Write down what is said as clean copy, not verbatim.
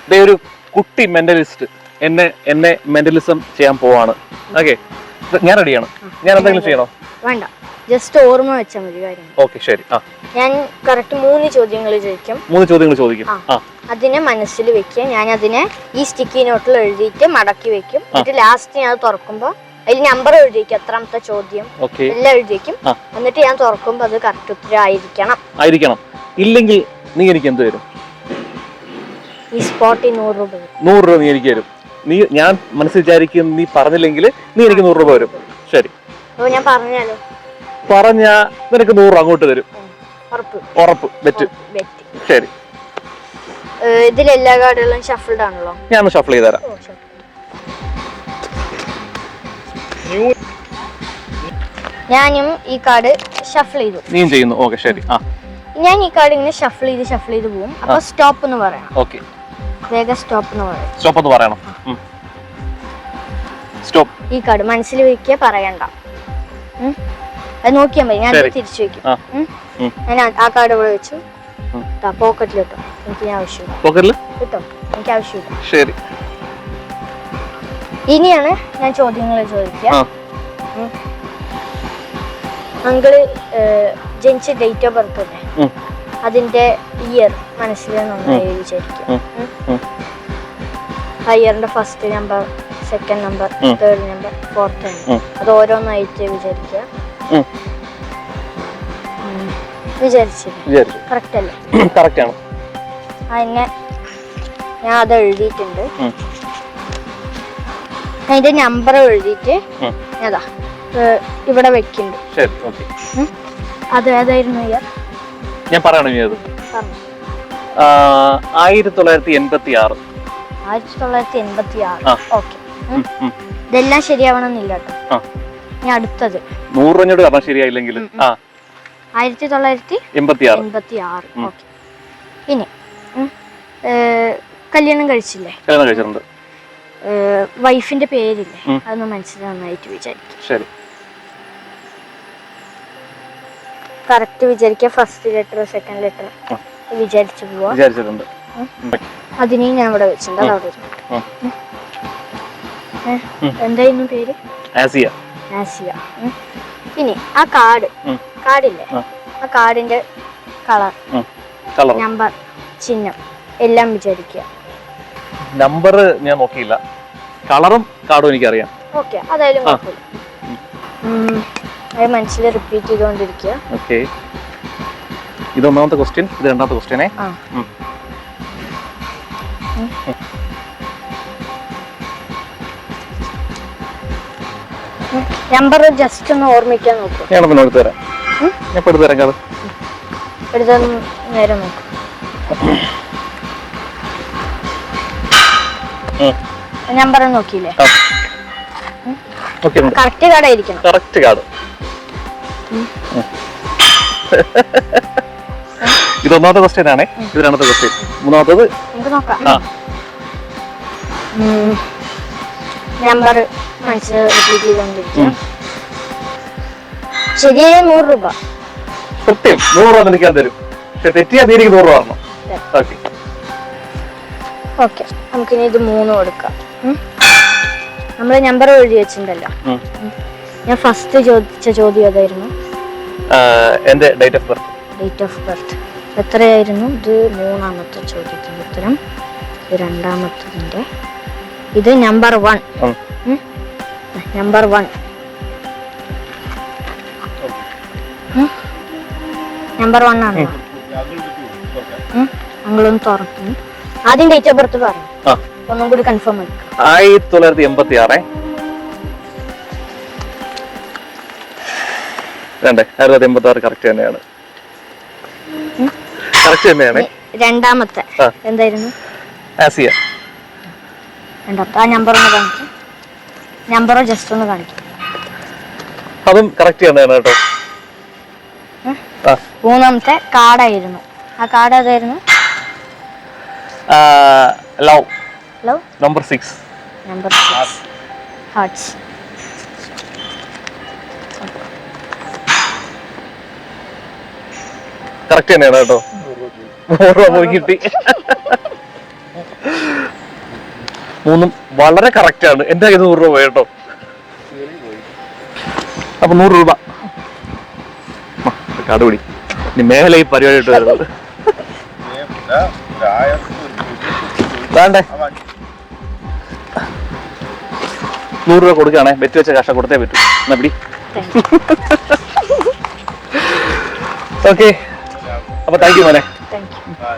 ദേ ഒരു കുട്ടി മെന്റലിസ്റ്റ് എന്നെ മെന്റലിസം ചെയ്യാൻ പോവാണ്. ഓക്കെ, ഞാൻ റെഡിയാണ്. ഞാൻ എന്തെങ്കിലും ചെയ്യണോ? വേണ്ട, ജസ്റ്റ് ഓർമ്മ വെച്ചാൽ മതി കാര്യം. ഓക്കെ, ശരി. ഞാൻ കറക്റ്റ് 3 ചോദ്യങ്ങൾ ചോദിക്കും. 3 ചോദ്യങ്ങൾ ചോദിക്കും. അതിനെ മനസ്സിൽ വെക്കുക. ഞാൻ അതിനെ ഈ സ്റ്റിക്കി നോട്ടിൽ എഴുതിയിട്ട് മടക്കി വെക്കും. എന്നിട്ട് ലാസ്റ്റ് ഞാൻ തുറക്കുമ്പോ അതിൽ നമ്പർ എഴുതിക്കും, എത്രാമത്തെ ചോദ്യം എല്ലാം എഴുതിക്കും. എന്നിട്ട് ഞാൻ തുറക്കുമ്പോ അത് കറക്റ്റ് ഉത്തരം ആയിരിക്കണം. ഇല്ലെങ്കിൽ നീ എനിക്ക് എന്ത് തരും? ഈ സ്പോട്ടിൽ 100 രൂപ. 100 രൂപ നീ എനിക്ക് തരും. ഞാൻ മനസ്സിൽ വിചാരിക്കും, നീ പറഞ്ഞില്ലെങ്കിൽ നീ എനിക്ക് 100 രൂപ തരും. ശരി, ഞാൻ പറഞ്ഞാലോ? പറഞ്ഞാ നിനക്ക് 100 അങ്ങോട്ട് തരും. ഉറപ്പ്? ബെറ്റ്. ശരി. ഇതിലെല്ലാ കാർഡുകളും ഷഫിൾഡ് ആണല്ലോ. ഞാൻ ഷഫിൾ ചെയ്ത് തരാം. ഞാനും ഈ കാർഡ് ഷഫിൾ ചെയ്തു. നീയും ചെയ്യുന്നു. ഓക്കെ, ശരി. ഞാൻ ഈ കാർഡ് ഇങ്ങനെ ഷഫിൾ ചെയ്ത് പോകും. അപ്പൊ സ്റ്റോപ്പ് എന്ന് പറയണം. ഓക്കെ, വേഗം സ്റ്റോപ്പ് എന്ന് പറയണം. സ്റ്റോപ്പ് എന്ന് പറയണം. സ്റ്റോപ്പ്. ഈ കാർഡ് മനസ്സിൽ വെക്കുക, പറയണ്ട. അത് നോക്കിയാൽ മതി. ഞാൻ തിരിച്ചു വെക്കും. ഞാൻ ആ കാർഡ് ഇവിടെ വെച്ചു, പോക്കറ്റിൽ ഇട്ടോ. എനിക്ക് ആവശ്യമില്ല. കിട്ടോ? എനിക്ക് ആവശ്യമില്ല. ശരി. ഇനിയാണ് ഞാൻ ചോദ്യങ്ങൾ ചോദിക്കുക. അങ്കിള് ജനിച്ച ഡേറ്റ് ഓഫ് ബർത്ത് അല്ലേ, അതിന്റെ ഇയർ മനസ്സിൽ നന്നായി വിചാരിക്കും. ആ ഇയറിന്റെ first number, second number, third number, fourth number, അത് ഓരോന്നായിട്ട് വിചാരിക്കുക. വിചാരിച്ചില്ലേ? കറക്റ്റ് അല്ലേ? കറക്റ്റ് ആണ്. അതിനെ ഞാൻ അത് എഴുതിയിട്ടുണ്ട്. അതിന്റെ നമ്പർ എഴുതിയിട്ട് അതാ ഇവിടെ വെക്കുന്നുണ്ട്. അത് ഏതായിരുന്നു ഇയർ? ഞാൻ പറയണോ? 1986. 1986. ഓക്കെ, ഇതെല്ലാം ശരിയാവണമെന്നില്ല കേട്ടോ. ഇനി അടുത്തത് 100 പറഞ്ഞാൽ ശരിയായില്ലെങ്കിൽ 1986. ഓക്കെ. ഇനി കല്യാണം കഴിച്ചില്ലേ? കല്യാണം കഴിച്ചിട്ടുണ്ട്. വൈഫിന്റെ പേരില്ലേ, അതൊന്ന് മനസ്സിൽ നന്നായിട്ട് വിചാരിക്കും. ശരി. കറക്റ്റ് വിചാരിക്കുക. ഫസ്റ്റ് ലെറ്റർ, സെക്കൻഡ് ലെറ്റർ വിചാരിച്ചു പോവാ. വിചാരിച്ചിട്ടുണ്ട്. അതിനെ ഞാൻ ഇവിടെ വെച്ചിട്ടുണ്ട്. അതവിടെ എന്തായിരുന്നു പേര്? ആസിയ. ഇനി ആ കാർഡില്ലേ, ആ കാർഡിന്റെ കളർ, നമ്പർ, ചിഹ്നം എല്ലാം വിചാരിക്കുക. നമ്പർ ഞാൻ നോക്കിയില്ല, കളറും കാർഡും എനിക്കറിയാം. ഓക്കെ, അതായാലും കുഴപ്പമില്ല. അത് മനസ്സിൽ റിപ്പീറ്റ് ചെയ്തുകൊണ്ടിരിക്കുക. ഓക്കെ, ഇത് ഒന്നാമത്തെ ക്വസ്റ്റ്യൻ, ഇത് രണ്ടാമത്തെ ക്വസ്റ്റ്യനെ. നമ്പർ ജസ്റ്റ് ഒന്ന് ഓർമ്മിക്കാൻ നോക്കും. ഞാനൊന്ന് എടുത്തു തരാം. ഞാൻ എടുത്തു തരാം. കാർഡ് എടുത്താൽ നേരെ നോക്കും. നമ്പർ നോക്കിയില്ലേ? കറക്റ്റ് കാർഡ് ആയിരിക്കണം. Correct card. ഇത് ഒന്നാമത്തെ ക്വസ്റ്റ്യൻ ആണേ. ഇത് രണ്ടാമത്തെ ക്വസ്റ്റ്യൻ. മൂന്നാമത്തത് നമുക്ക് നോക്കാം. നമ്പർ മനസ്സിൽ റിപ്പീറ്റ് ചെയ്തുകൊണ്ടിരിക്കുക. ശരിയായ 100 രൂപ. കൃത്യം 100 രൂപ എനിക്ക് തരും. പക്ഷെ തെറ്റിയാ തീരെ 100 രൂപ തരണം. ഓക്കെ, നമുക്കിനി ഇത് 3 കൊടുക്കാം. നമ്മള് നമ്പർ എഴുതി വെച്ചിട്ടുണ്ടല്ലോ. ഞാൻ ഫസ്റ്റ് ചോദിച്ച ചോദ്യം ഏതായിരുന്നു? എന്റെ date of birth. Date of birth എത്രയായിരുന്നു? ഇത് 3ാമത്തെ ചോദ്യത്തിന്റെ ഉത്തരം. ഇത് 2ാമത്തതിന്റെ. ഇത് നമ്പർ 1. നമ്പർ 1. നമ്പർ 1 ആണ്. അങ്ങളൊന്ന് തുറക്കുന്നു. ആദ്യം ഡേറ്റ് ഓഫ് ബർത്ത് പറഞ്ഞു, ഒന്നും കൂടി കൺഫേം ആയി. 1986. 1986 കറക്റ്റ് തന്നെയാണ്. കറക്റ്റ് തന്നെയാണ്. രണ്ടാമത്തെ എന്തായിരുന്നു? ആസിയ. രണ്ടാമത്തെ ആ നമ്പർ ഒന്ന് കാണിക്കും. നമ്പറോ ജസ്റ്റ് ഒന്ന് കാണിക്കും. അതും കറക്റ്റ് തന്നെയാണ് കേട്ടോ. മൂന്നാമത്തെ കാർഡായിരുന്നു. ആ കാർഡ് ഏതായിരുന്നു? Love. Love. Number 6. Number 6. Hearts. Correct തന്നെയാണ് കേട്ടോ. 100 രൂപ പോയി കിട്ടി. മൂന്നും വളരെ കറക്റ്റ് ആണ്. എന്റെ കയ്യിൽ 100 രൂപ പോയി കേട്ടോ. അപ്പൊ 100 രൂപ കടുപിടി. ഇനി മേലെ ഈ പരിപാടി ഇട്ട് വരുന്നത് വേണ്ടേ. 100 രൂപ കൊടുക്കുകയാണേ. ബെറ്റ് വെച്ച കാശ കൊടുത്തേ പറ്റൂ. എന്നാ പിടി. ഓക്കെ, അപ്പൊ താങ്ക് യു മോനെ.